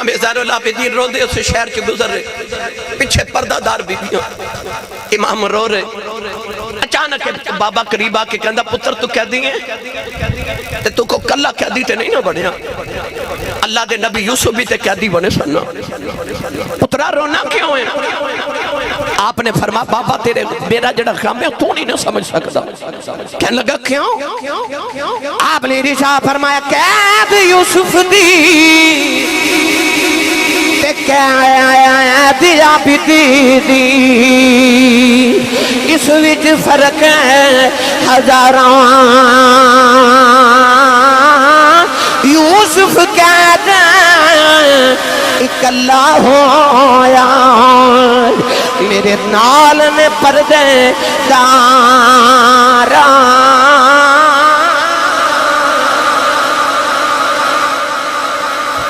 زین العابدین رو دے اسے شہر چ گزر رہے، پیچھے پردہ دار بیبیاں، امام رو رہے، اچانک بابا قریب آ کے کہندا پتر تو کہہ دی ہے تے تو کو کلا کہہ دی تے نہیں نہ بنیا، اللہ دے نبی یوسف بھی تے کہہ دی بنے سننا، پترا رونا کیوں ہے؟ آپ نے فرما بابا تیرے میرا جڑا غم ہے تو نہیں نہ سمجھ سکتا، کہنے لگا کیوں؟ آپ نے رشا فرمایا قید یوسف دی تے قید عابدی دی، اس وچ فرق ہے ہزاراں، یوسف قید اکلا ہویا میرے نال نے پردے داراں،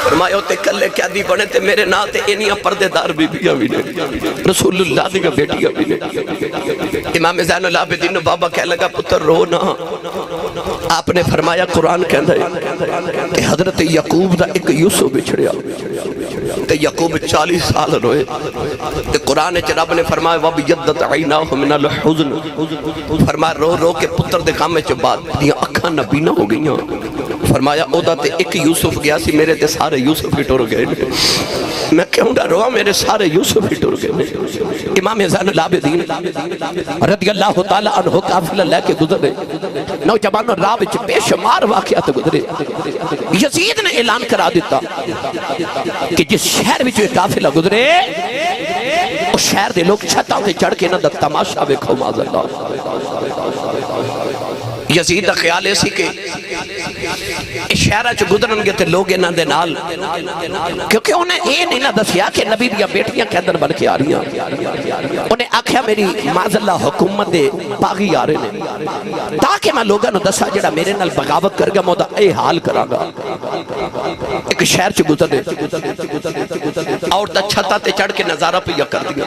فرمایا تے کلے کیا دی بنے تے میرے نا تے انیاں پردے دار بیبیاں بھی نے، رسول اللہ دی بیٹیاں بھی نے۔ امام زین العابدین بابا کہہ لگا پتر رو نا، آپ نے فرمایا قرآن کہندا ہے کہ حضرت یعقوب دا ایک یوسف بچھڑیا تے یعقوب 40 سال روئے تے قرآن وچ رب نے فرمایا وَبِيَضَّتْ عَيْنَاهُ مِنَ الْحُزْنِ، فرمایا رو رو کے پتر دے غم وچ بعد دیاں اکھاں نبینا ہو گئیاں، فرمایا او دا تے ایک یوسف گیا سی میرے تے سارے یوسف ہی ٹر گئے، میں کیوں نہ روا میرے سارے یوسف ہی ٹر گئے۔ امام زین العابدین رضی اللہ تعالیٰ عنہ قافلہ لے کے گزرے، نوجوانوں راہ وچ بے شمار واقعات گزرے، یزید نے اعلان کرا دیتا کہ جس شہر وچ یہ قافلہ گزرے اس شہر دے لوگ چھتاں تے چڑھ کے نہ دا تماشا ویکھو معاذ اللہ۔ یزید دا خیال ایسی کہ اس شہرہ چ گزرن گے تے لوگ انہاں دے نال، کیونکہ انہیں یہ نہیں نہ دسیا کہ نبی دیا بیٹیاں قیدر بن کے آ رہی ہیں، انہیں آکھیا میری معاذ اللہ حکومت دے باغی آ رہے ہیں تاکہ میں لوگاں نو دسا جڑا میرے نال بغاوت کر گا مودا اے حال کرا گا۔ ایک شہر چ گزرے عورتاں چھتا تے چڑھ کے نظارہ پہ کر دیا،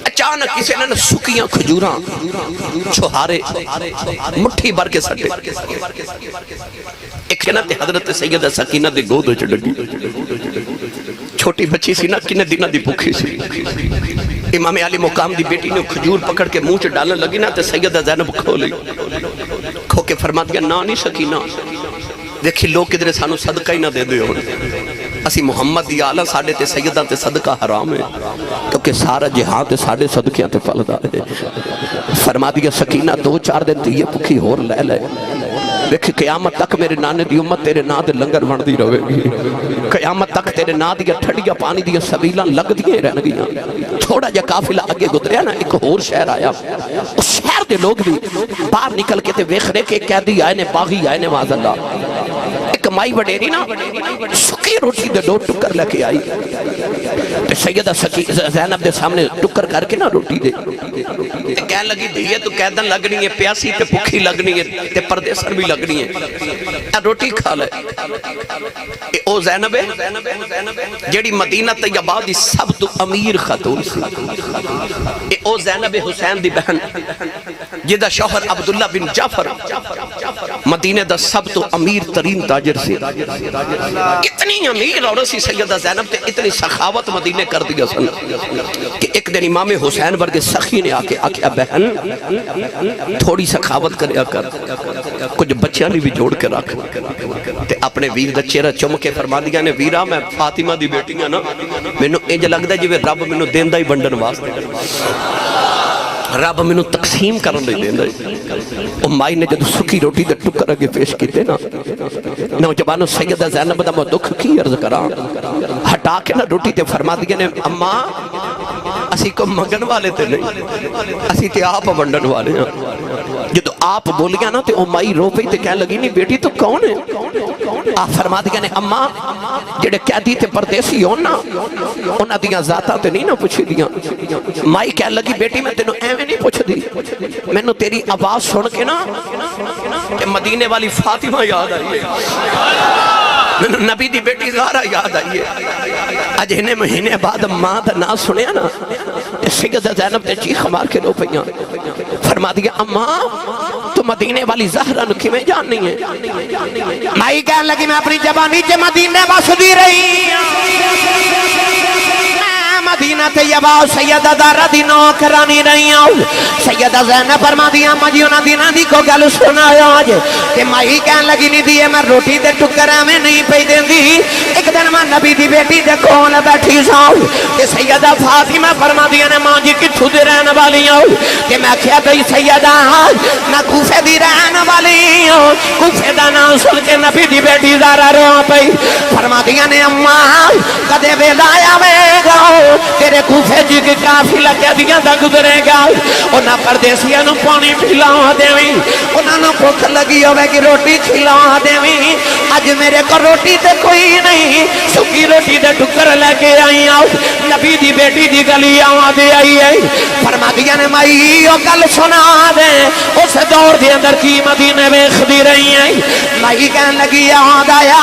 اچانک کسی نے سکیاں کھجوراں چھہارے مٹھی بھر کے سٹے، ایک کہنا تے حضرت سیدہ سکینہ دے گود وچ ڈگی، چھوٹی بچی سی نا کنے دنہ دی بھوکھی سی، امام علی مقام دی بیٹی نے کھجور پکڑ کے منہ چ ڈالنے لگی نا تے سیدہ زینب کھو لئی، کھو کے فرما دیا نا نہیں سکینہ دیکھی لوگ کدھر سانو صدقہ ہی نہ دے دے ہونے، اسی محمد دی آلہ ساڑھے تے سیدہ تے صدقہ حرام ہے کیونکہ سارا جہاں تے ساڑھے صدقیاں تے پلدا ہے۔ فرما دیا سکینہ 2-4 دن تے یہ پکھی ہور لے لے، دیکھ قیامت تک میرے نانے دی امت تیرے نا دے لنگر بندی رہے گی، قیامت تک تیرے نا دیا ٹھڑیا پانی دیا سبیلاں لگ دیئے رہن گیاں۔ تھوڑا جا قافلہ آگے گزریا نا ایک اور شہر آیا، اس شہر دے لوگ بھی باہر نکل کے تے ویکھ رہے کہ قیدی آئے نے باغی آئے نے معاذ اللہ، ایک مائی وڈیری نا سکی روٹی دے 2 ٹکر لے کے آئی، سیدہ زینب دے سامنے ٹکر کر کے نا روٹی دے کہہ لگی بھئیے تو قیدن لگنی ہے، پیاسی تے بھوکی لگنی ہے تے پردے سر بھی لگنی ہے، روٹی کھا لے۔ او زینب ہے جیڑی مدینہ طیبہ دی سب تو امیر خاتون سی، او زینب حسین دی بہن جدہ شوہر عبداللہ بن جعفر مدینہ دا سب تو امیر ترین تاجر سی، اتنی امیر عورت سی سیدہ زینب تے اتنی سخاوت مدینہ کر دیا سن کہ ایک دن امام حسین ورگے سخی نے آکے آکھیا بہن تھوڑی سخاوت کریا کر، کچھ بچیاں بھی جوڑ کے رکھ، تے اپنے ویر دا چہرہ چم کے فرما دیا نے ویرہ میں فاطمہ دی بیٹیاں نا میں نو انج لگدا ہے جویں رب میں نو دیندہ ہی بنڈن واسطے، رب میں نو تقسیم کرن لئی دیندہ ہے۔ او مائی نے جب سکی روٹی دے ٹکر اگے پیش کیتے نا نوجوانوں سیدہ زینب دا میں دکھ کی عرض کران ہٹا کے نا روٹی تے فرما دیا نے اماں اسی کو مگن والے تے نہیں، اسی تے آپ بنڈن والے ہیں۔ جدو آپ بولیا نا تے او مائی رو پئی تے کہنے لگی نہیں بیٹی تو کون ہے؟ آپ فرما دیا نے اماں جڑے قیدی تے پردیسی ہونا انہاں دیاں ذاتاں تے نہیں نہ پوچھی دیاں۔ مائی کہنے لگی بیٹی میں تینوں ایویں نہیں پوچھ دی، میں نو تیری آواز سن کے نا کہ مدینے والی فاطمہ یاد آئی ہے، نبی دی بیٹی زہرا یاد آئی ہے۔ اج ہنے مہینے بعد ماں دا نا سنیا نا سیدہ زینب تے چیخ مار کے رو پئیاں، فرما دیا اما تو مدینے والی زہرہ نکھی میں جاننی ہے مائی کہنے لگی میں اپنی زبانی چ مدینے بس دی رہی مدینہ طیبہ سیدہ دارہ دی نوکرانی رہی ہوں سیدہ زینب فرما دیا مجھے انہاں دینا دی کو گل سنایا آج کہ مائی کہنے لگی نہیں دیئے میں روٹی دے ٹکرہ میں نہیں پہ دیں دی ایک دن میں نبی دی بیٹی دے کون بیٹھی ساؤں کہ سیدہ فاطمہ فرما دیا نے ماں جی کتھو دی رہنے والی ہوں کہ میں کیا گئی سیدہ نہ کوفے دی رہنے والی ہوں کوفے دا نہ سل کے نبی دی بیٹی زارہ رو پئی فرما دیا نے اماں کدے ویدایا میں گاؤں تیرے کوفے جی کی کافی لگیا دیا دا گزرے گا انہاں پردیسیاں نو پانی پھیلاؤ دیویں انہاں نو بھوک لگی ہوئے کی روٹی کھلاؤ دیویں آج میرے کو روٹی تے کوئی نہیں سکی روٹی دے ٹکر لے کے آئی آؤ نبی دی بیٹی دی گلی آؤ دے آئی ہے فرما دیا نے مائی او گل سنا دے اس دور دے اندر کی مدینے میں خدی رہی ہیں مائی کہن لگی یاد آیا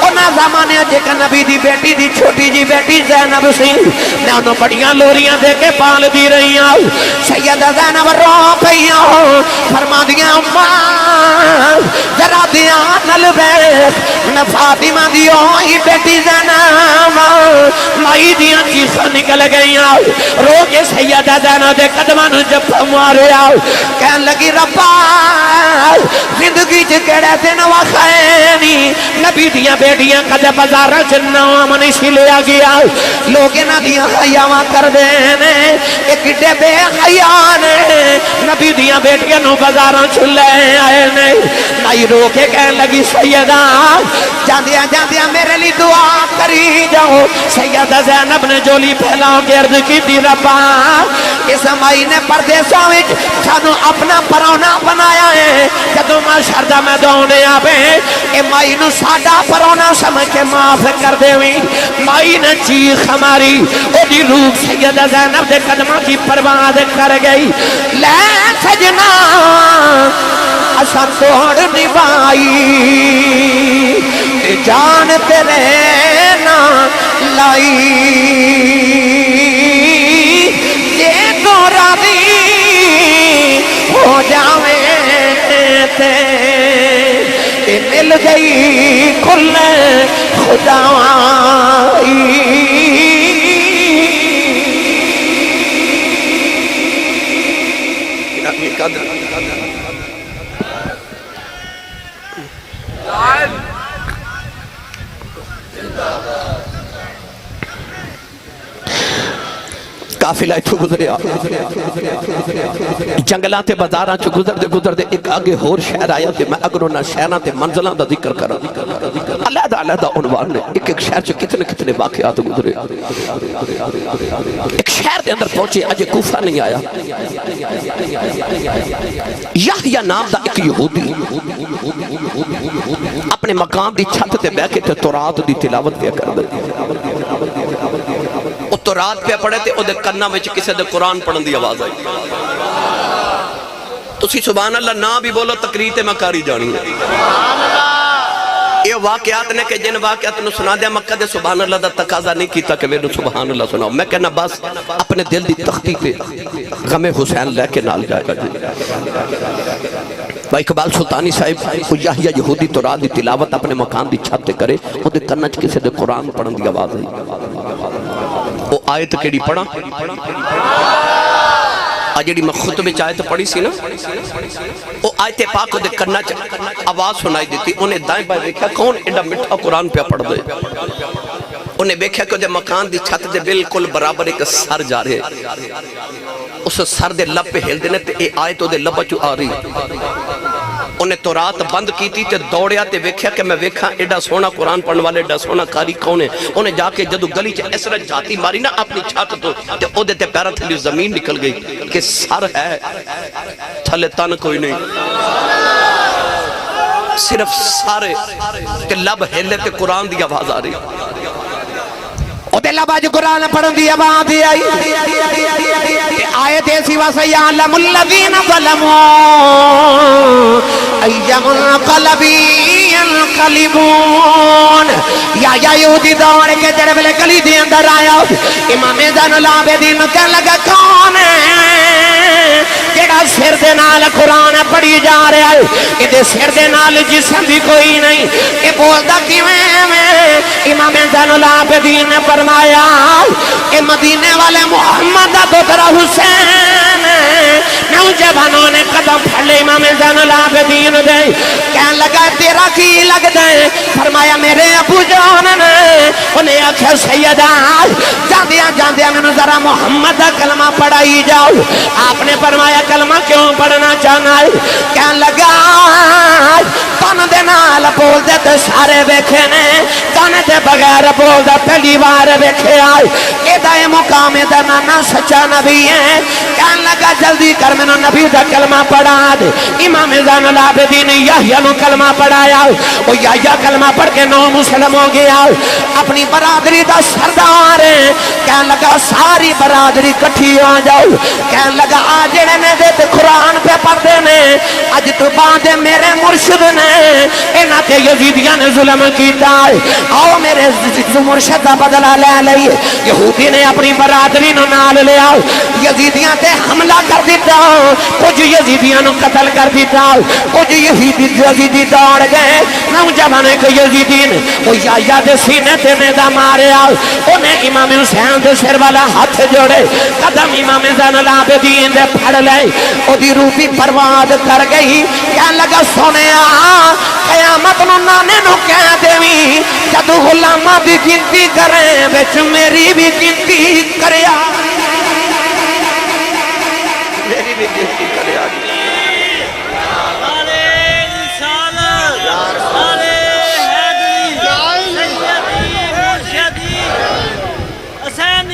انہاں زمانے جیک نبی دی بیٹی دی چھوٹی جی بیٹی زینب سی میں انہوں بڑیاں لوریاں دے کے پال دی رہی ہوں سیدہ زینب رو پئی ہوں فرما دیا اماں ذرا دیا نل بیخ میں فاطمہ دی ہوئی بیٹی زینب مائی دیا چیخہ نکل گئی ہوں رو کے سیدہ زینب دے قدمان جب مارے ہوں کہن لگی ربا زندگی چکڑے دن وخینی نبی دیا بیٹیاں کدے بازارہ چنہ منی سی لیا گیا لوگے نہ دیا خیامہ کر دینے ایک ڈے بے خیانے نبی دیا بیٹیاں نو بازاروں چھلے آئے نے نائی رو کے کہنے لگی سیدہ جاندیا میرے لی دعا کری جاؤ سیدہ زینب نے جولی پھیلاؤ گرد کی دی ربا اس مائی نے پردیسوں وچ سانو اپنا پرونا بنایا ہے جدو ماں شردہ میں دونے آبے اے مائی نو ساڑا پرونا سمجھ کے معاف کر دے ہوئی مائی نے چیخ ہماری او دی روح سیدہ زینب دے قدمہ کی پرواز کر گئی لے سجنا اثر توڑ نبائی جان تیرے نا لائی جے تو راضی ہو جاویں تے مل گئی کھل خدائی قافلہ ایتھو گزرے جنگلات بازاراں چو گزر دے ایک آگے ہور شہر آیا کہ میں اگر انہاں شہراں تے منزلاں دا ذکر کرا علیحدہ عنوان نے ایک شہر چو کتنے واقعات گزرے ایک شہر دے اندر پہنچے اجے کوفہ نہیں آیا یحییٰ نام دا ایک یہودی اپنے مقام دی چھت تے بیٹھ کے تورات دی تلاوت پہ کر دے وہ تورات پہ پڑھے تے او دے کنہ وچ کسے دے قرآن پڑھن دی آواز آئی تسی سبحان اللہ نہ بھی بولو تقریر تے میں کاری جانی ہے یہ واقعات نے کہ جن واقعات نے سنا دیا مکہ دے سبحان اللہ دا تقاضا نہیں کیتا کہ میرے سبحان اللہ سناؤ میں کہنا بس اپنے دل دی تختی پہ غم حسین لے کے نال جائے گا بھائی اقبال سلطانی صاحب کو یحییٰ یہودی تورات دی تلاوت اپنے مکان دی چھت تے کرے وہ دے کنچ کسے دے قرآن پڑھن دی آواز ہے وہ آیت کیڑی پڑھا آجیڑی میں خطبے آیت پڑھی سی نا وہ آیت پاک دے کنچ آواز سنائی دیتی انہیں دائیں بائیں دیکھا کون ایڈا مٹھا قرآن پہ پڑھ دے انہیں دیکھا کہ دے مکان دی چھت دے بالکل برابر ایک سر جا رہے اس سر دے لب پہ ہل دینے تے اے آیت دے لب چو آ رہی انہیں تورات بند کی تھی تے دوڑیا تے ویکھیا کہ میں ویکھا ایڈا سونا قرآن پڑھن والے ایڈا سونا کاری کون ہے انہیں جا کے جدو گلی چے اس طرح جاتی ماری نا اپنی چھت تو تے او دے تے پیرا تھلی زمین نکل گئی کہ سر ہے تھلے تن کوئی نہیں صرف سارے تے لب ہلے تے قرآن دی آواز آ رہی او دے لب آج قرآن پڑھن دی آواز آئی آیت ایسی وَسَيَعْلَمُ الَّذِينَ ظَلَمُوا أَيَّ مُنْقَلَبٍ يَنْقَلِبُونَ یا یہودی دوڑ کے جڑے بلے گلی دی اندر آیا امام زین العابدین کہنے لگا کون ہے جڑا سر دے نال قرآن پڑھی جا رہا ہے یہ سر دے نال جسم بھی کوئی نہیں یہ بولدا کیویں میں امام زین العابدین نے فرمایا کہ مدینے والے محمد دا دوترا حسین نوجوانوں نے قدم پھڑ لے امام زین العابدین دے کہنے لگا تیرا کی لگدا ہے فرمایا میرے ابو جان نے انہیں آکھیا سیدہ جاندیاں جاندیاں میں ذرا محمد دا کلمہ پڑھائی جاؤ آپ نے فرمایا کلمہ کیوں پڑھنا چاہنا ہے کہنے لگا تن دے نال بول دے تے سارے بیکھے نے تن دے بغیر بول دے پہلی بار بیکھے آئے ایدہ مقام دا نانا سچا نبی ہے کہنے لگا جلدی کر میں نبی دا کلمہ پڑھا دے امام زین العابدین یحییٰ نو کلمہ پڑھایا وہ یحییٰ کلمہ پڑھ کے نو مسلم ہو گیا اپنی برادری دا سردار ہے کہنے لگا ساری برادری کٹھی آ جاؤ کہنے لگا آجڑے نے دے تے قرآن پہ پڑھتے نے آج تو بعد میرے مرشد نے اینا تے یزیدیاں نے ظلم کیتا ہے آؤ میرے مرشد دا بدلہ لے لئیے یہودی نے اپنی برادری نو نال لے آؤ یزیدیاں تے حملہ کر دیتا کچھ یزیدیاں نو قتل کر دیتا کچھ یزیدی دوڑ گئے نوجوانے کو یزیدین وہ یحییٰ دے سینے تے نیدہ مارے آؤ انہیں امام حسین دے سر والا ہاتھ جوڑے قدم امام زین العابدین دے پھڑ لے او دی روح بھی پرواد کر گئی کہنے لگا سونے قیامت نو نانے نو کہہ دیویں جدو غلامہ بھی گنتی کریں بچ میری بھی گنتی کرے میری بھی گنتی کرے آج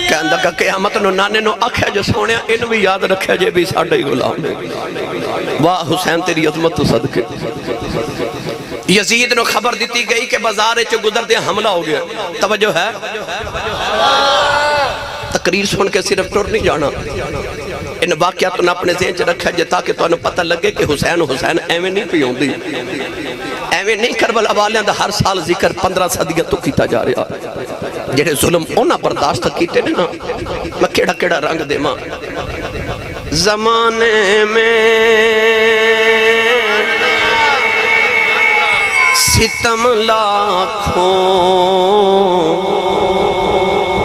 کہنے لگا قیامت نو نانے نو آکھیا جو سونے انہوں بھی یاد رکھیا جے بھی ساڑھے ہی غلام نے واہ حسین تیری عظمت تو صدقے یزید نو خبر دیتی گئی کہ بازار چو گزر دیا حملہ ہو گیا توجہ ہے تقریر سن کے صرف ٹور نہیں جانا ان واقعات نے اپنے ذہن چ رکھا جے تاکہ تو انہوں پتہ لگے کہ حسین ایویں نہیں پی ہوندی ایویں نہیں کربلا والیاں دا ہر سال ذکر 15 صدیہ تو کیتا جا رہا جڑے ظلم انہاں برداشت کیتے نا میں کیڑا کیڑا رنگ دے ماں زمانے میں ستم لاکھوں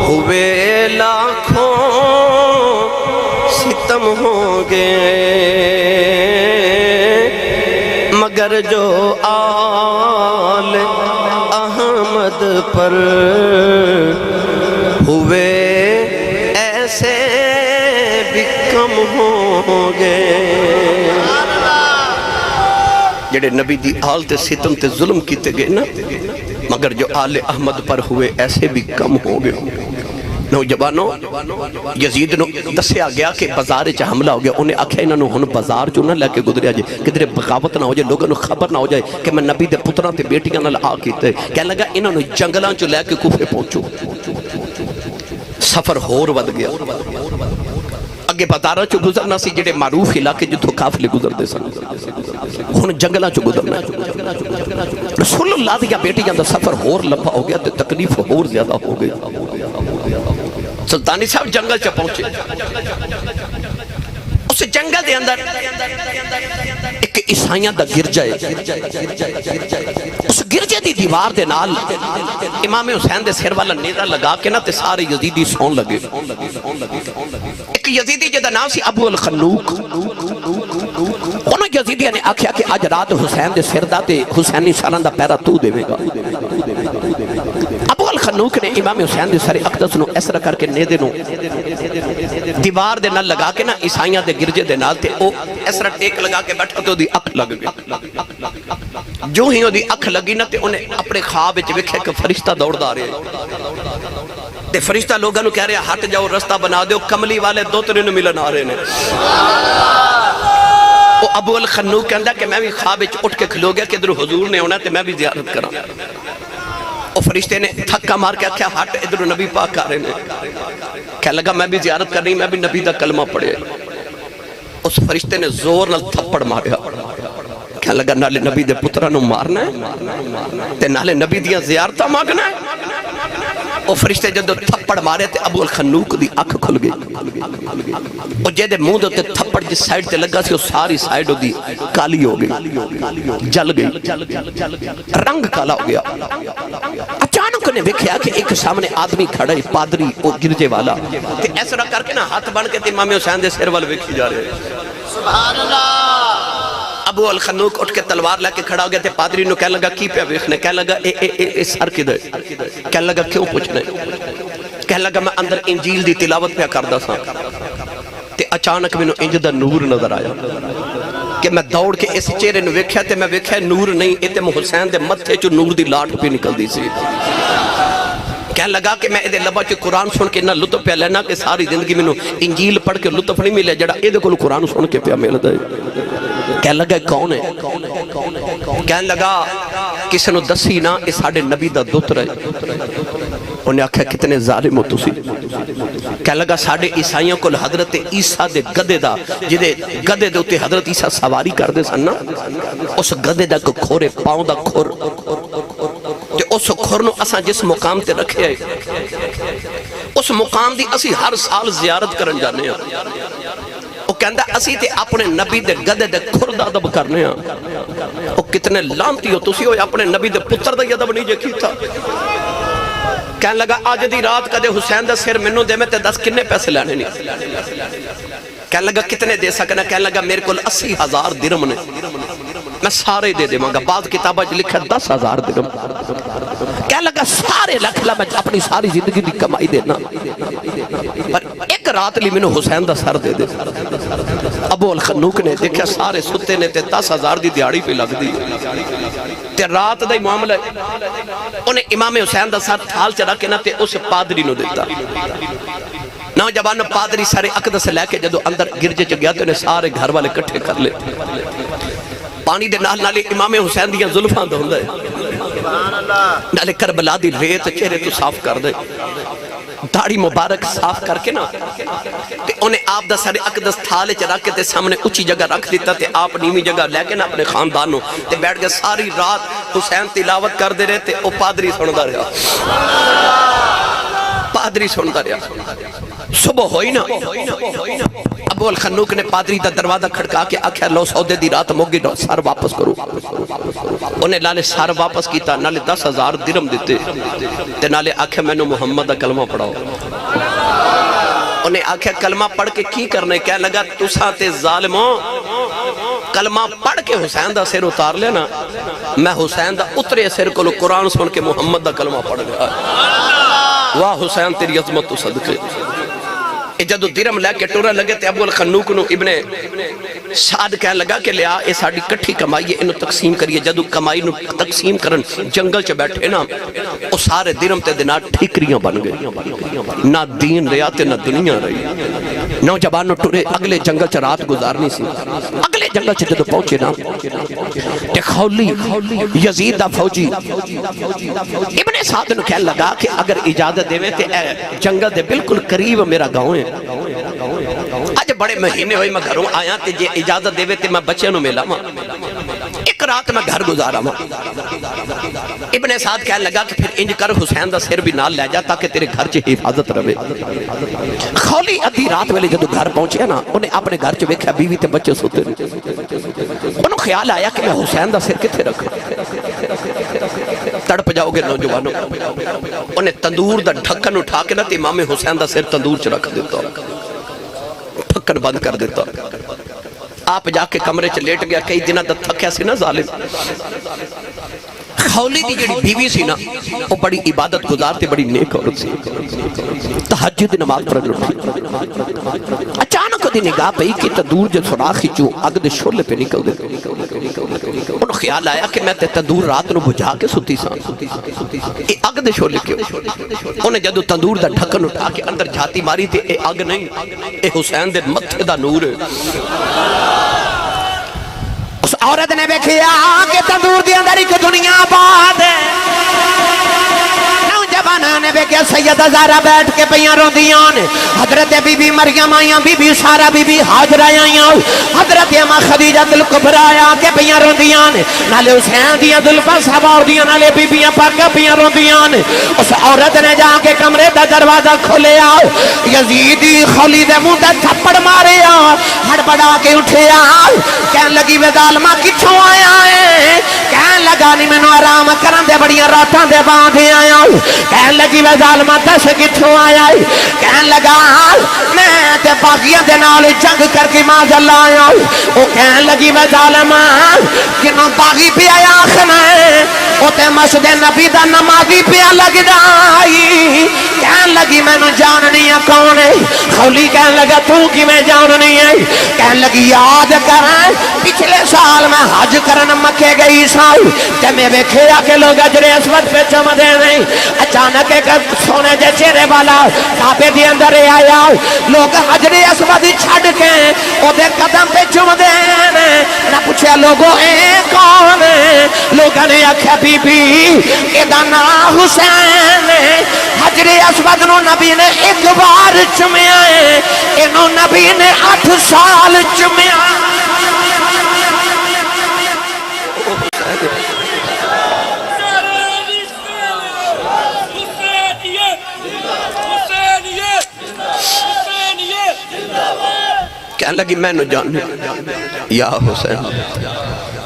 ہوئے لاکھوں ستم ہوں گے مگر جو آل احمد پر ہوئے ایسے بھی کم ہوں گے جڑے نبی دی آل تے ستم تے ظلم کیتے گئے نا مگر جو آل احمد پر ہوئے ایسے بھی کم ہو گئے نوجوانوں یزید نو دسیا گیا کہ بازار چا حملہ ہو گیا انہیں آکھیا انہوں ہن بازار جو نہ لے کے گزریا جائے کدھر بغاوت نہ ہو جائے لوگوں نو خبر نہ ہو جائے کہ میں نبی دے پتران تے بیٹیاں نہ آ کیتے کہنے لگا انہوں جنگلان چو لے کے کوفے پہنچو سفر ہور ود گیا اگے بازارہ چو گزرنا سی جڑے معروف علاقے جو قافلے گزر دے سن ہن جنگلاں چو گزرنا رسول اللہ دیا بیٹیاں دا سفر ہور لمبا ہو گیا تے تکلیف ہور زیادہ ہو گئی سلطانی صاحب جنگل چا پہنچے اس جنگل دے اندر ایک عیسائیاں دا گرجہ ہے اس گرجے دی دیوار دے نال امام حسین دے سر والا نیزہ لگا کے نا تے سارے یزیدی سون لگے ایک یزیدی جدا نام سی ابو الخنوق انہوں یزیدیہ نے آکھیا کہ آج رات حسین دے سر دا تے حسینی سالان دا پیرا تو دے گا ابو الخنوق نے امام حسین دے سر اقدس نو ایسرا کر کے نیدے نو دیوار دے نال لگا کے نا عیسائیاں دے گرجے دے نال تے او ایسرا ٹیک لگا کے بیٹھا تو دی اکھ لگ گئی جو ہی دی اکھ لگی نا تے انہیں اپنے خواب وچ ویکھیا کہ فرشتہ دوڑ دا رہے تے فرشتہ لوگاں نو کہہ رہے ہٹ جاؤ رستہ بنا دیو کملی والے دو ترے نو ملن آ رہے نے وہ ابو الخنوق کہندا کہ میں بھی خواب وچ اٹھ کے کھلو گیا کہ ادھر حضور نے ہونا تے میں بھی زیارت کراں وہ فرشتے نے تھکا مار کے کیا ہٹ ادھر نبی پاک آ رہے نے کہنے لگا میں بھی زیارت کرنی میں بھی نبی دا کلمہ پڑھے اس فرشتے نے زور نال تھپڑ ماریا کہنے لگا نالے نبی دے پترہ نو مارنا ہے تے نالے نبی دیا زیارتہ مانگنا ہے وہ فرشتے جدو تھپڑ مارے تے ابو الخنوق دی اکھ کھل گئی وہ جیدے منہ دے تے تھپڑ جس سائیڈ تے لگا سی وہ ساری سائیڈ دی کالی ہو گئی جل گئی رنگ کالا ہو گیا اچانک نے دیکھا کہ ایک سامنے آدمی کھڑا ہے پادری وہ گرجے والا تے ایسا رکھ کر کے نا ہاتھ بن کے تے امام حسین دے سر وال ویکھی جا رہے سبحان اللہ ابو الخنوق اٹھ کے تلوار لے کے کھڑا ہو گیا تے پادری نو کہنے لگا کی پہ ویکھنے کہنے لگا اے سر کدھر کہنے لگا کیوں پوچھنے کہنے لگا میں اندر انجیل دی تلاوت پہ کردا سا تے اچانک مینوں انج دا نور نظر آیا کہ میں دوڑ کے اس چہرے نو ویکھیا تے میں ویکھیا نور نہیں اے تے حسین دے متھے چوں نور دی لاٹ پہ نکل دی سی کہنے لگا کہ میں ادھے لبا چ قرآن سن کے نہ لطف پہ لینا کہ ساری زندگی میں انجیل پڑھ کے لطف نہیں ملے جڑا ادھے کو قرآن سن کے پہ مل دے کہنے لگا کون ہے کہنے لگا کسی نے دسی نا اس ساڑھے نبی دا دوتر ہے انہیں آکھا کتنے ظالم ہو تسی کہنے لگا ساڑھے عیسائیوں کو حضرت عیسیٰ دے گدے دا جدے گدے دے ہوتے حضرت عیسیٰ سواری کر دے سن نا اس گدے دا کو کھورے پاؤں دا کھور تے اس کھور نو اساں جس مقام تے رکھے ہے اس مقام دی اسی ہر سال زیارت کرن جانے ہیں وہ کہندہ اسی تے اپنے نبی دے گدے دے کھر دا ادب کرنے ہیں وہ کتنے لانتی ہو تسی ہوئے اپنے نبی دے پتر دا ادب نہیں جے کی تھا کہنے لگا آج دی رات کدے حسین دا سر منو دے میں تے 10 کنے پیسے لینے نہیں کہنے لگا کتنے دے سکنا کہنے لگا میرے کل 80,000 درم نے میں سارے دے دے مانگا بعض کتابہ لکھا 10,000 درم کہنے لگا سارے لکھلا میں اپنی ساری زندگی دی کمائی دینا پر ایک رات لی منو حسین دا سر دے دے ابو الخنوق نے دیکھا سارے ستے نے تے 10,000 دی دیاڑی پہ لگ دی تے رات دا ہی معاملہ انہیں امام حسین دا سر تھال چڑھا کے نا تے اس پادری نو دیتا نوجوان پادری سارے اقدس لے کے جدو اندر گرجے چ گیا تو انہیں سارے گھر والے کٹھے کر لے پانی دے نال نالے امام حسین دیاں ظلفاں دھوندا ہے نالے کربلا دی ریت چہرے تو صاف کر دے داڑھی مبارک صاف کر کے نا تے انہیں آپ دا سارے اقدس تھالے چ رکھ کے تے سامنے اونچی جگہ رکھ دیتا تے آپ نیمی جگہ لے کے نا اپنے خاندانوں تے بیٹھ کے ساری رات حسین تلاوت کر دے رہے تے او پادری سندا رہا پادری سندا رہا صبح ہوئی نا ابو الخنوق نے پادری دا دروازہ کھڑکا کے آکھیا لو سودے دی رات موگی سار واپس کرو انہیں لالے سار واپس کیتا نالے 10,000 درم دیتے تے نالے آکھیا میں نے محمد دا کلمہ پڑھاؤ انہیں آکھیا کلمہ پڑھ کے کی کرنے کہنے لگا تساں تے ظالموں کلمہ پڑھ کے حسین دا سر اتار لینا میں حسین دا اترے سر کو قرآن سن کے محمد دا کلمہ پڑھ گیا واہ حسین تیری عظمت تو صدقے جدو درم لے کے ٹورا لگے تے ابو الخنوق نو ابن سعد کہنے لگا کہ لیا اے ساڑی کٹھی کمائی انو تقسیم کریے جدو کمائی نو تقسیم کرن جنگل چ بیٹھے نا او سارے درم تے دنار ٹھیکریاں بن گئے نہ دین رہا تے نہ دنیا رہی نوجوان نو ٹورے اگلے جنگل چ رات گزارنی سی اگلے جنگل چ جدو پہنچے نا تے خولی یزید دا فوجی ابن سعد نو کہنے لگا کہ اگر اجازت دے تے جنگل دے بالکل قریب میرا گاؤں ہے آج بڑے مہینے ہوئے میں گھروں آیا تے جے اجازت دے تے میں بچے نو ملا ماں ایک رات میں گھر گزارا ماں ابن سعد کہنے لگا کہ پھر انج کر حسین دا سر بھی نال لے جا تاکہ تیرے گھر چے حفاظت رہے خولی ادھی رات ویلے جدو گھر پہنچے نا انہیں اپنے گھر چے ویکھا بیوی تے بچے سوتے انہوں خیال آیا کہ میں حسین دا سر کتے رکھا تڑپ جاؤ گے نوجوانوں انہیں تندور دا ڈھکن اٹھا کے نا تے امام حسین دا سر تندور چ رکھ دیتا ڈھکن بند کر دیتا آپ جا کے کمرے چ لیٹ گیا کئی دنہ دا تھکیا سی نا ظالم خولی دی جڑی بیوی سی نا وہ بڑی عبادت گزارتے بڑی نیک عورت سی تہجد نماز پڑھ لڑتی اچانک دی نگاہ پئی کہ تندور جو سراخی چوں اگ دے شولے پہ نکل دے انہوں خیال آیا کہ میں تے تندور رات نو بجھا کے ستی سا اے اگ دے شولے کیوں انہیں جدو تندور دا ڈھکن اٹھا کے اندر جھاتی ماری تے اے اگ نہیں اے حسین دے متھے دا نور ہے اس عورت نے بیکھیا کہ تندور دی اندر ایک دنیا آباد ہے نوجوانوں نے ویکھیا سیدہ زہرا بیٹھ کے پیاں روندیاں نے حضرت بی بی مریم آئیاں بی بی سارا بی بی ہاجرہ آئیاں حضرت اماں خدیجہ الکبریٰ آ کے پیاں روندیاں نے نالے حسین دیاں زلفاں سوار دیاں نالے بی بیاں پاکاں پیاں روندیاں نے اس عورت نے جا کے کمرے دا دروازہ کھولیا یزیدی خولی دے منہ تے تھپڑ ماریا ہڑبڑا کے اٹھیا کہن لگی وے ظالما کتھوں آیا ہے کہن لگا نہیں مینوں آرام کرن دے بڑیاں راتاں دے باندھے آیا کہن لگی وے ظالما دس کتھوں آیا ہے کہن لگا میں تے باغیاں دے نال جنگ کر کے ماذ اللہ آیا او کہن لگی وے ظالما کنوں باغی پہ آیا آخنا ہے او تے مسجد نبی دا نمازی پہ لگدا آئی کہن لگی مینوں جاننی ہے کون ہے خولی کہن لگا تو کی میں جاننی ہے کہن لگی یاد کریں پچھلے سال میں حج کرن مکے گئی سائی تے میں ویکھیا کہ لوگ اجر اسود پہ چمدے نہیں اچانک ایک سونے دے چہرے والا کعبے دے اندر آیا لوگ اجر اسود چھڈ کے او دے قدم پہ چمدے ہیں نہ پوچھیا لوگوں اے کون ہے لوگوں نے آکھیا بی بی اے دا نام حسین ہے حجر اسود نو نبی نے ایک بار چومیا ہے انہوں نبی نے 8 سال چومیا کہنے لگی میں نو جاننی یا حسین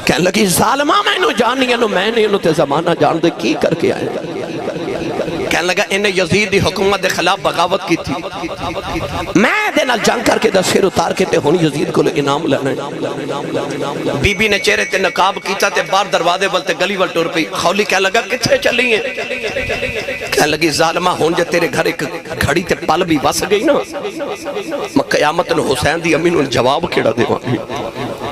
کہنے لگی ظالمہ میں نو جاننی ہے میں نے انہوں تے زمانہ جان دے کی کر کے آئے کہنے لگا انہیں یزید دی حکومت دے خلاف بغاوت کی تھی میں دے نال جنگ کر کے دا سر اتار کے تے ہونی یزید کو لے انعام لینا ہے بی بی نے چہرے تے نقاب کیتا تے بار دروازے والتے گلی وال ٹور پئی خولی کہنے لگا کتھے چلی ہیں کہنے لگی ظالمہ ہون جے تیرے گھر ایک گھڑی تے پل بھی وس گئی نا میں قیامت نے حسین دی امین ان جواب کیڑا دے وہاں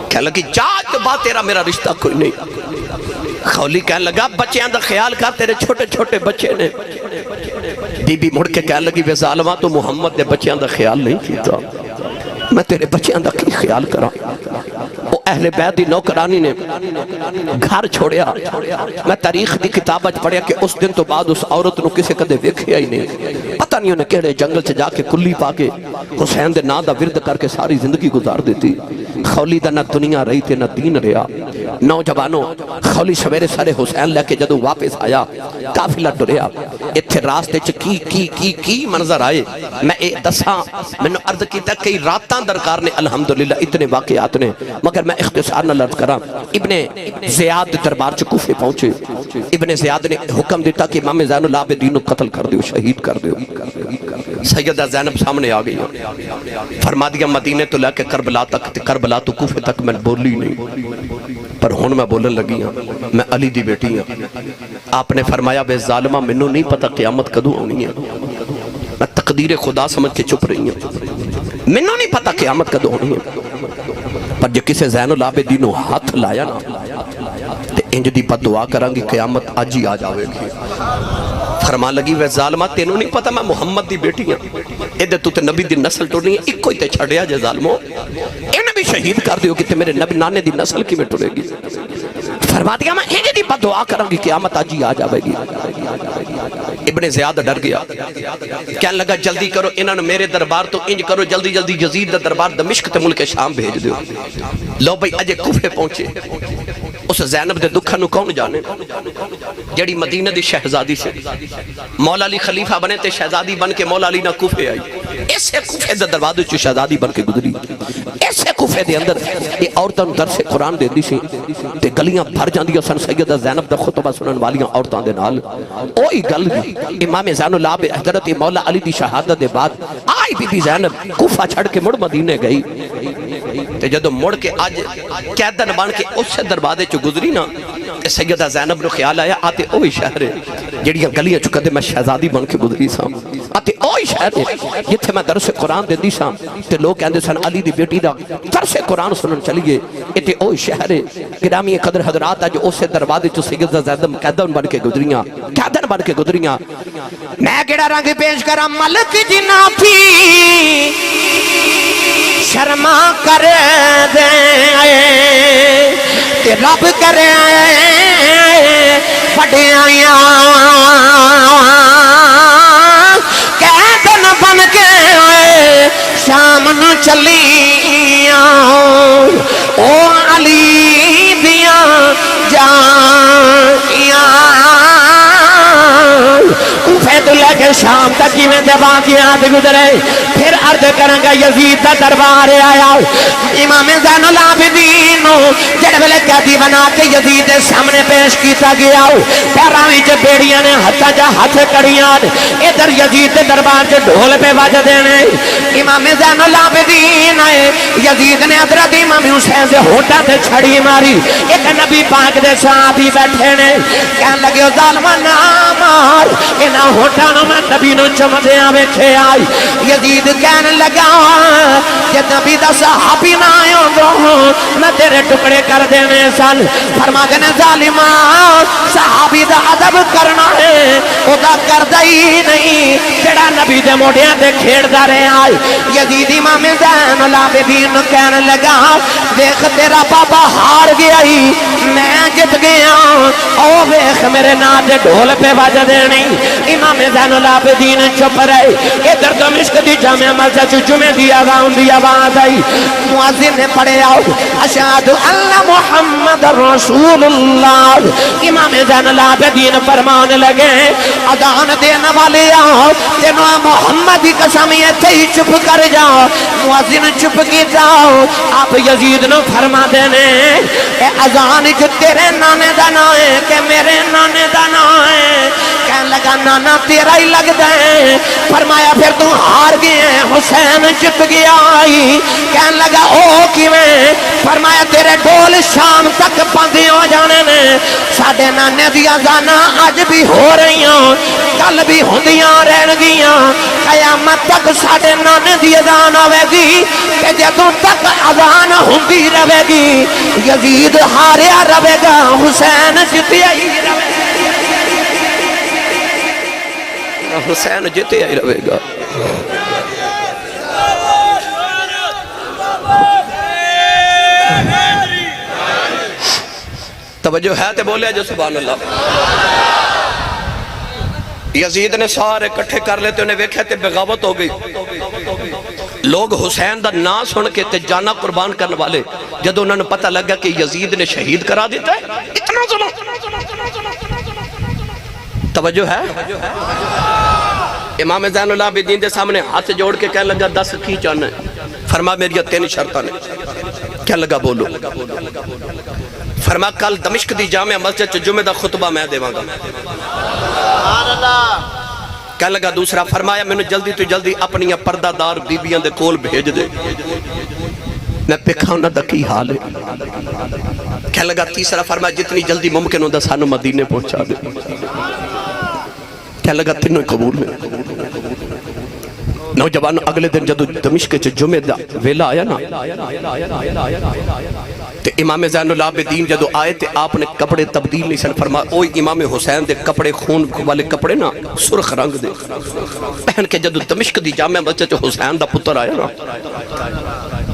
کہنے لگی جاج کے بعد تیرا میرا رشتہ کوئی نہیں خولی کہنے لگا بچیاں دا خیال کر تیرے چھوٹے چھوٹے بچے نے بی بی مڑ کے کہنے لگی وے ظالمہ تو محمد دے بچیاں دا خیال نہیں کیتا میں تیرے بچیاں دا کی خیال کرا وہ اہل بیت دی نوکرانی نے گھر چھوڑیا میں تاریخ دی کتابت پڑھیا کہ اس دن تو بعد اس عورت نو کسے کدے ویکھیا ہی نہیں پتہ نہیں انہیں کہڑے جنگل سے جا کے کلی پا کے حسین دے نا دا ورد کر کے ساری زندگی گزار دیتی خولی دا نہ دنیا رہی تے نہ دین رہا نوجوانوں خولی سویرے سارے حسین لے کے جدو واپس آیا قافلہ ٹریا اتھے راستے چ کی منظر آئے میں ایک دساں میں نے عرض کیتا کئی راتاں درکار نے الحمدللہ اتنے واقعات نے مگر میں اختصار نہ لرد کرا ابن زیاد دربار چ کوفے پہنچے ابن زیاد نے حکم دیتا کہ امام زین العابدین کو قتل کر دیو شہید کر دیو سیدہ زینب سامنے آ گئی فرما دیا مدینے تو لے کے کربلا تک کربلا تو کوفے تک میں بولی نہیں پر ہون میں بولن لگی ہوں میں علی دی بیٹی ہوں آپ نے فرمایا بے ظالمہ منو نہیں پتا قیامت کدو ہونی ہے میں تقدیر خدا سمجھ کے چپ رہی ہوں منو نہیں پتا قیامت کدو ہونی ہے پر جے کسے زین العابدین ہاتھ لایا نا تے انج دی بد دعا کرانگی قیامت آج ہی آ جاوے گی فرما لگی وے ظالمہ تینوں نہیں پتا میں محمد دی بیٹی ہوں ایدے تو تے نبی دی نسل ٹوڑنی ہے ایک کوئی تے چھڑیا جے ظالموں انہیں بھی شہید کر دیو کہ تے میرے نبی نانے دی نسل کی میں ٹوڑے گی فرما دیا میں انج دی بد دعا کرانگی قیامت آج ہی آ جاوے گی ابن زیاد ڈر گیا کہنے لگا جلدی کرو انہوں نے میرے دربار تو انج کرو جلدی جلدی یزید دا دربار دمشق تے ملک شام بھیج دیو لو بھئی اجے کوفے پہنچے اس زینب دے دکھا نو کون جانے جڑی مدینہ دی شہزادی سے مولا علی خلیفہ بنے تے شہزادی بن کے مولا علی نہ کوفے آئی ایسے کوفے دے دروازے چ شہزادی بن کے گزری ایسے کوفے دے اندر یہ عورتاں درس قرآن دے دی سی تے گلیاں بھر جاندیاں سن سیدہ زینب دا خطبہ سنن والیاں عورتاں دے نال اوہی گل امام زین العابدین حضرت مولا علی دی شہادت دے بعد آئی بی بی زینب کوفہ چھڑ کے مڑ مدینے گئی تے جدو مڑ کے آج قیدن بن کے اس دروازے چ گزری نا سیدہ زینب نو خیال آیا آتے اوہی شہر ہے جڑیاں گلیاں چ کدے میں شہزادی بن کے گزری سا آتے اوہی شہر ہے جتھے میں درس قرآن دیندی سا تے لوگ کہندے سن علی دی بیٹی دا درس قرآن سنن چلیے ایتھے اوہی شہر ہے گرامی قدر حضرات اج اس دروازے چ سیدہ زینب قیدن بن کے گزریاں قیدن بن کے گزریاں میں کیڑا رنگ پیش کراں ملک جنا تھی شرما کر دے تے رب کرے بڑے آیاں کے شام تک میں دے واقعات گزرے پھر عرض کریں گا یزید دا دربار آیا امام زین العابدین جڑے ویلے قیدی بنا کے یزید دے سامنے پیش کیتا گیا پیراں وچ بیڑیاں نے ہتھاں جا ہتھ کڑیاں ادھر یزید دے دربار چ ڈھول پہ بج دینے امام زین العابدین آئے یزید نے حضرت امام حسین دے ہونٹاں تے چھڑی ماری ایک نبی پاک دے صحابی بیٹھے نے کہن لگے ظالماں نہ مار انہاں ہونٹاں نوں میں نبی نوں چمدیاں ویکھے آئی یزید کہن لگا کہ نبی دا صحابی نہ آئے میں تیرے ٹکڑے کر دینے سن فرما گنے ظالماں صحابی دا عذاب کرنا ہے او دا کردہ ہی نہیں جڑا نبی دے موڑیاں دے کھیڑ دا رہے آئی یزید امام زین العابدین کہنے لگا دیکھ تیرا بابا ہار گیا ہی میں جت گیا او ویخ میرے ناج ڈھول پہ بج دینے امام زین العابدین چپ رہے ادھر دمشق دی جامع مسجد جمعہ دی آواز آئی مؤذن نے پڑھے آؤ اشہد اللہ محمد رسول اللہ امام زین العابدین فرمانے لگے اذان دینے والے آؤ تینوں محمد کی قسم یہ تھے چپ کر جاؤ مؤذن چپ کی جاؤ آپ یزید نے فرما دینے اے اذان جو تیرے نانے دا نا ہے کہ میرے نانے دا نا ہے کہنے لگا نانا تیرا ہی لگ دے فرمایا پھر تو ہار گئے حسین چپ گیا آئی کہنے لگا او کی میں فرمایا تیرے ڈول شام تک پندے ہو جانے نے ساڑھے نانے دیا زانا آج بھی ہو رہی ہوں کل بھی ہندیاں رہن گیاں قیامت تک ساڑھے نانے دیا زانا ہوئے گی کہ جدوں تک اذان ہندی روے گی یزید ہاریا روے گا حسین جتیا ہی روے گا حسین جتے ہی رہے گا توجہ ہے تے بولے جو سبحان اللہ یزید نے سارے کٹھے کر لیتے انہیں ویکھے تے بغاوت ہو گئی لوگ حسین دا نا سن کے تے جانا قربان کرنے والے جب انہوں نے پتہ لگا کہ یزید نے شہید کرا دیتا ہے اتنا ظلم توجہ ہے امام زین العابدین دے سامنے ہاتھ جوڑ کے کہنے لگا 10 کی چاہنا ہے فرما میری 3 شرطاں نے کہنے لگا بولو فرما کل دمشق دی جامع مسجد جمعہ دا خطبہ میں دے وانگا کہنے لگا دوسرا فرمایا میں نے جلدی تو جلدی اپنی پردہ دار بیبیاں دے کول بھیج دے میں پکھاؤں نہ دا کی حال ہے کہنے لگا تیسرا فرمایا جتنی جلدی ممکن ہوں دا سانو مدینے پہنچا دے کہنے لگا تینوں قبول ہے نوجوان اگلے دن جدو دمشق کے جمعہ دا ویلا آیا نا تے امام زین العابدین جدو آئے تے آپ نے کپڑے تبدیل نہیں سن فرمایا اوہ امام حسین دے کپڑے خون والے کپڑے نا سرخ رنگ دے پہن کے جدو دمشق دی جامع مسجد حسین دا پتر آیا نا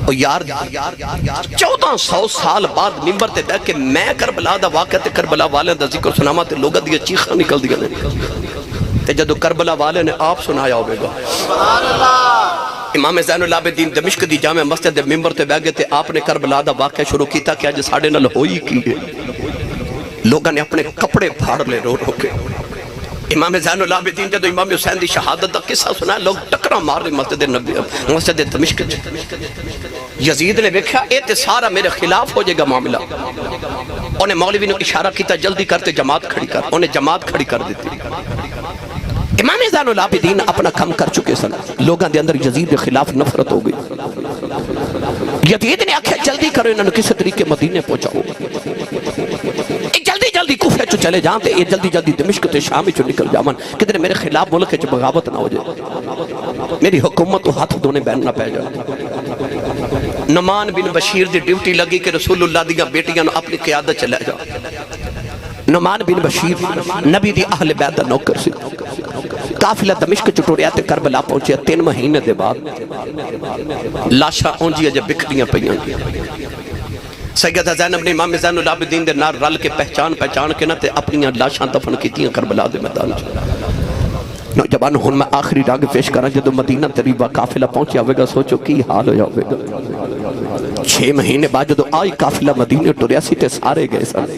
اور یار 1400 سال بعد ممبر تے بیٹھ کے میں کربلا دا واقعہ تے کربلا والے دا ذکر سناما تے لوگا دیا چیخاں نکل دیا نے تے جدو کربلا والے نے آپ سنایا ہوئے گا امام زین العابدین دمشق دی جامع مسجد دے ممبر تے بیٹھ گئے تے آپ نے کربلا دا واقعہ شروع کیتا کہ آج ساڑھے نال ہوئی کی ہے لوگاں نے اپنے کپڑے پھاڑ لے رو رو کے امام زین العابدین جدو امام حسین دی شہادت دا قصہ سنا لوگ ٹکرا مار رہے مسجد دمشق یزید نے دیکھا اے تے سارا میرے خلاف ہو جائے گا معاملہ انہیں مولوی نے اشارہ کیتا جلدی کرتے جماعت کھڑی کر انہیں جماعت کھڑی کر دیتی امام زین العابدین اپنا کم کر چکے سن لوگاں دے اندر یزید کے خلاف نفرت ہو گئی یزید نے آکھا جلدی کرو انہوں نے کسی طریقے مدینے پہنچاؤ جلدی جلدی کوفے چو چلے جانتے یہ جلدی جلدی دمشق تے شامی چو نکل جامان کدھر میرے خلاف ملک چو بغاوت نہ ہو جائے میری حکومت تو ہاتھ دونے بین نہ پہ جائے نعمان بن بشیر دی ڈیوٹی لگی کہ رسول اللہ دیا بیٹیاں اپنی قیادت چلے جا نعمان بن بشیر نبی دی اہل بیت دا نوکر سی قافلہ دمشق چٹوریا تے کربلا پہنچے 3 مہینے دے بعد لاشا اونجی جب بکھڑیاں پہیاں سیدہ زینب نے امام زین العابدین دے نار رل کے پہچان کے نہ تے اپنی لاشاں دفن کیتیاں کربلا دے میدان نوجوان ہن میں آخری راگ پیش کراں جدو مدینہ تریبہ قافلہ پہنچیا ہوئے گا سوچو کی حال ہو جاؤے گا 6 مہینے بعد جدو آئی قافلہ مدینہ ٹوریا سی تے سارے گئے سارے